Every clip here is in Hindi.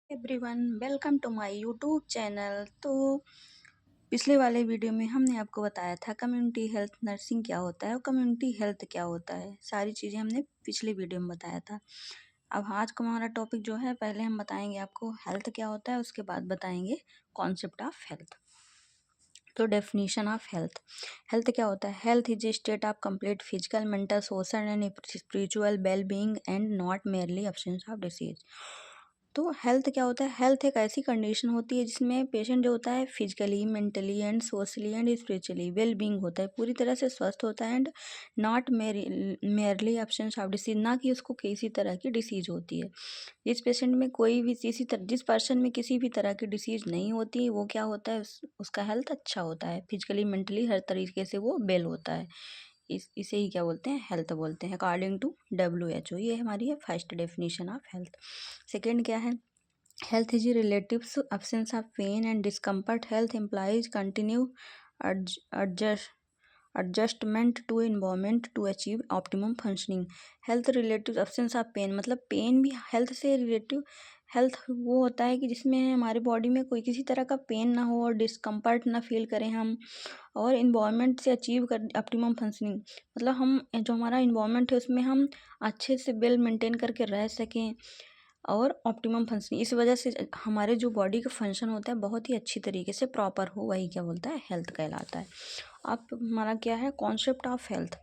Everyone welcome to my YouTube channel. तो पिछले वाले वीडियो में हमने आपको बताया था कम्युनिटी हेल्थ नर्सिंग क्या होता है और कम्युनिटी हेल्थ क्या होता है। सारी चीज़ें हमने पिछले वीडियो में बताया था। अब आज का हमारा टॉपिक जो है, पहले हम बताएंगे आपको हेल्थ क्या होता है, उसके बाद बताएंगे कॉन्सेप्ट ऑफ हेल्थ। तो डेफिनेशन ऑफ हेल्थ, हेल्थ क्या होता है? Health is a state of complete physical, mental, social and spiritual well being and not merely absence of disease. तो हेल्थ क्या होता है? हेल्थ एक ऐसी कंडीशन होती है जिसमें पेशेंट जो होता है physically, mentally and socially and spiritually well being होता है, पूरी तरह से स्वस्थ होता है and not merely absence of disease, ना कि उसको किसी तरह की डिसीज होती है। जिस पेशेंट में कोई भी जिस पर्सन में किसी भी तरह की डिसीज नहीं होती, वो क्या होता है, उसका हेल्थ अच्छा होता है, फिजिकली मेंटली हर तरीके से वो वेल होता है। इसे ही क्या बोलते हैं? हेल्थ बोलते हैं, अकॉर्डिंग टू WHO। ये हमारी है first definition of health. Second क्या है? Health is relative absence of pain and discomfort. Health implies continue adjustment to environment to achieve optimum functioning। Health relative absence of pain, मतलब पेन भी हेल्थ से रिलेटिव। हेल्थ वो होता है कि जिसमें हमारे बॉडी में कोई किसी तरह का पेन ना हो और डिस्कम्फर्ट ना फील करें हम, और इन्वायरमेंट से अचीव कर ऑप्टिमम फंक्शनिंग, मतलब हम जो हमारा इन्वायरमेंट है उसमें हम अच्छे से वेल मेंटेन करके रह सकें और ऑप्टिमम फंक्शनिंग, इस वजह से हमारे जो बॉडी का फंक्शन होता है बहुत ही अच्छी तरीके से प्रॉपर हो, वही क्या बोलता है? हेल्थ कहलाता है। अब हमारा क्या है कॉन्सेप्ट ऑफ हेल्थ?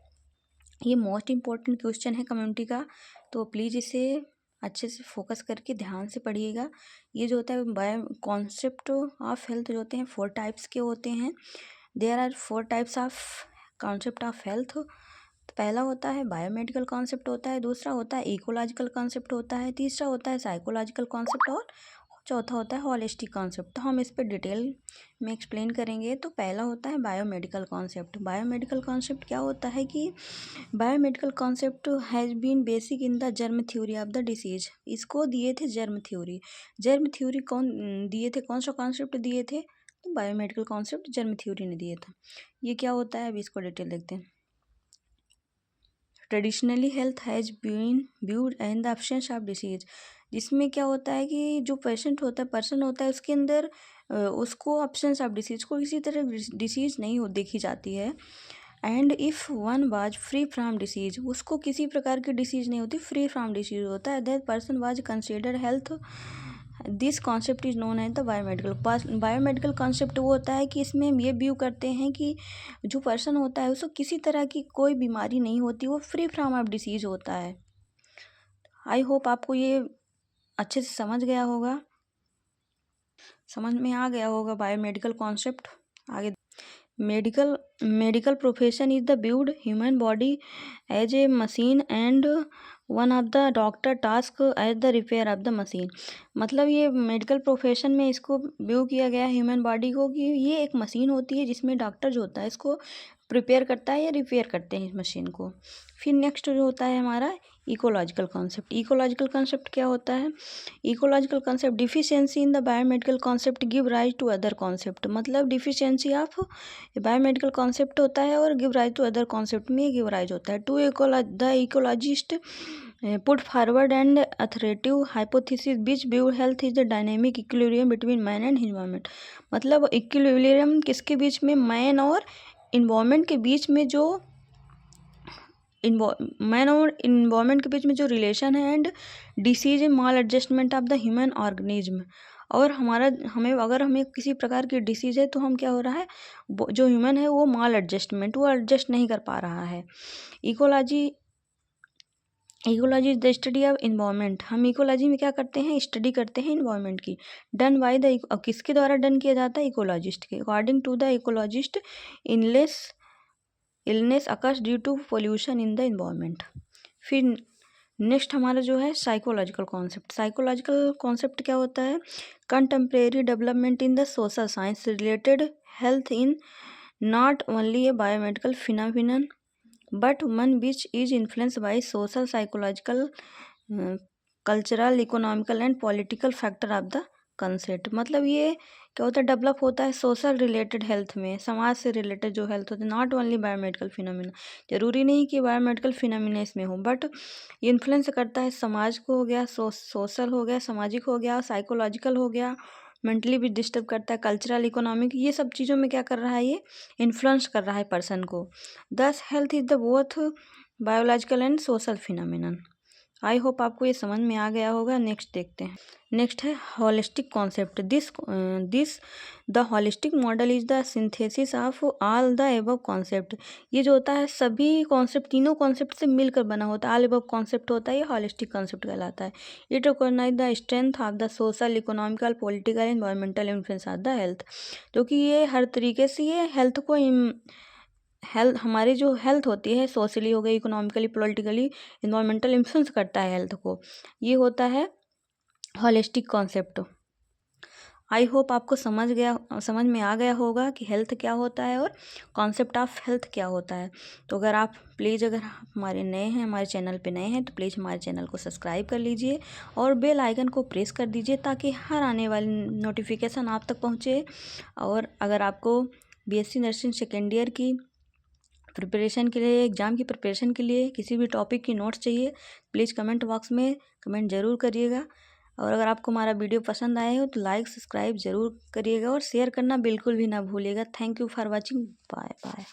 ये मोस्ट इम्पॉर्टेंट क्वेश्चन है कम्युनिटी का, तो प्लीज़ इसे अच्छे से फोकस करके ध्यान से पढ़िएगा। ये जो होता है बायो कॉन्सेप्ट ऑफ हेल्थ जो होते हैं 4 टाइप्स के होते हैं। There are 4 types of concept of health. पहला होता है बायोमेडिकल कॉन्सेप्ट होता है, दूसरा होता है इकोलॉजिकल कॉन्सेप्ट होता है, तीसरा होता है साइकोलॉजिकल कॉन्सेप्ट और चौथा होता है होलिस्टिक कॉन्सेप्ट। तो हम इस पर डिटेल में एक्सप्लेन करेंगे। तो पहला होता है बायोमेडिकल कॉन्सेप्ट। बायोमेडिकल कॉन्सेप्ट क्या होता है कि biomedical concept has been basic in the germ theory of the disease. इसको दिए थे जर्म थ्योरी। जर्म थ्योरी कौन दिए थे? कौन सा कॉन्सेप्ट दिए थे? तो बायोमेडिकल कॉन्सेप्ट जर्म थ्योरी ने दिया था। ये क्या होता है, अभी इसको डिटेल देखते हैं। Traditionally health has been viewed in the absence of disease, जिसमें क्या होता है कि जो पेशेंट होता है, पर्सन होता है, उसके अंदर उसको एब्सेंस ऑफ डिसीज, को किसी तरह डिसीज नहीं हो देखी जाती है। And if one was free from disease, उसको किसी प्रकार की डिसीज नहीं होती, फ्री फ्राम डिसीज होता है, that person was considered health. This concept is known as the biomedical. Biomedical concept वो होता है कि इसमें हम ये व्यू करते हैं कि जो पर्सन होता है उसको किसी तरह की कोई बीमारी नहीं होती, वो फ्री फ्रॉम ऑफ डिसीज होता है। आई होप आपको ये अच्छे से समझ गया होगा, समझ में आ गया होगा बायोमेडिकल कॉन्सेप्ट। आगे medical profession is the viewed human body as a machine and one of the doctor task as the repair of the machine. मतलब ये मेडिकल प्रोफेशन में इसको व्यू किया गया है ह्यूमन बॉडी को कि ये एक मशीन होती है जिसमें डॉक्टर जो होता है इसको प्रिपेयर करता है या रिपेयर करते हैं इस मशीन को। फिर नेक्स्ट जो होता है हमारा इकोलॉजिकल कॉन्सेप्ट। इकोलॉजिकल कॉन्सेप्ट क्या होता है? Ecological concept deficiency in the biomedical concept give rise to other concept, मतलब डिफिशियंसी ऑफ बायोमेडिकल कॉन्सेप्ट होता है और give rise to other concept में गिव राइज होता है। To the ecologist put forward and attractive hypothesis which view health is the dynamic equilibrium between man and environment. मतलब इक्विलिब्रियम किसके बीच में? मैन और इन्वायरमेंट के बीच में, जो मैन और इन्वायरमेंट के बीच में जो रिलेशन है, and disease mall adjustment of the human organism. और अगर हमें किसी प्रकार की डिसीज है तो हम क्या हो रहा है, जो ह्यूमन है वो माल एडजस्टमेंट, वो एडजस्ट नहीं कर पा रहा है। Ecology is the study of environment. हम इकोलॉजी में क्या करते हैं? स्टडी करते हैं इन्वायरमेंट की। डन बाय द, किसके द्वारा डन किया जाता है? इकोलॉजिस्ट के। According to the ecologist illness occurs due to pollution in the environment. फिर नेक्स्ट हमारा जो है साइकोलॉजिकल कॉन्सेप्ट। साइकोलॉजिकल कॉन्सेप्ट क्या होता है? Contemporary development in the social science related health in not only A biomedical phenomenon but one which is influence by social, psychological, cultural, economical and political factor of the concept मतलब ये क्या होता है, डेवलप होता है सोशल रिलेटेड हेल्थ में, समाज से रिलेटेड जो हेल्थ होती है, नॉट ओनली बायोमेडिकल फिनोमिना। जरूरी नहीं कि बायोमेडिकल फिनोमिना इसमें हो, बट ये इन्फ्लुएंस करता है समाज को, हो गया सोशल हो गया, सामाजिक हो गया, साइकोलॉजिकल हो गया, मेंटली भी डिस्टर्ब करता है, कल्चरल इकोनॉमिक, ये सब चीज़ों में क्या कर रहा है, ये इन्फ्लुएंस कर रहा है पर्सन को। दस health is the both biological and social phenomenon. I hope आपको ये समझ में आ गया होगा। नेक्स्ट देखते हैं। नेक्स्ट है holistic concept. This the holistic model is the synthesis of all the above concept. ये जो होता है सभी कॉन्सेप्ट, तीनों कॉन्सेप्ट से मिलकर बना होता है, ऑल एबव कॉन्सेप्ट होता है, ये होलिस्टिक कॉन्सेप्ट कहलाता है। It recognize the strength of the social, economical, political, environmental influence of the health. जो कि ये हर तरीके से ये हेल्थ को हेल्थ, हमारी जो हेल्थ होती है सोशली हो गई, इकोनॉमिकली, पॉलिटिकली, इन्वायरमेंटल इन्फ्लुएंस करता है हेल्थ को। ये होता है होलिस्टिक कॉन्सेप्ट। आई होप आपको समझ में आ गया होगा कि हेल्थ क्या होता है और कॉन्सेप्ट ऑफ हेल्थ क्या होता है। तो अगर आप प्लीज़, अगर हमारे नए हैं, हमारे चैनल पे नए हैं, तो प्लीज़ हमारे चैनल को सब्सक्राइब कर लीजिए और बेल आइकन को प्रेस कर दीजिए ताकि हर आने वाली नोटिफिकेशन आप तक पहुँचे। और अगर आपको बीएससी नर्सिंग सेकेंड ईयर की प्रिपरेशन के लिए, एग्ज़ाम की प्रिपरेशन के लिए किसी भी टॉपिक की नोट्स चाहिए, प्लीज़ कमेंट बॉक्स में कमेंट ज़रूर करिएगा। और अगर आपको हमारा वीडियो पसंद आए हो तो लाइक सब्सक्राइब ज़रूर करिएगा और शेयर करना बिल्कुल भी ना भूलिएगा। Thank you for watching. Bye bye.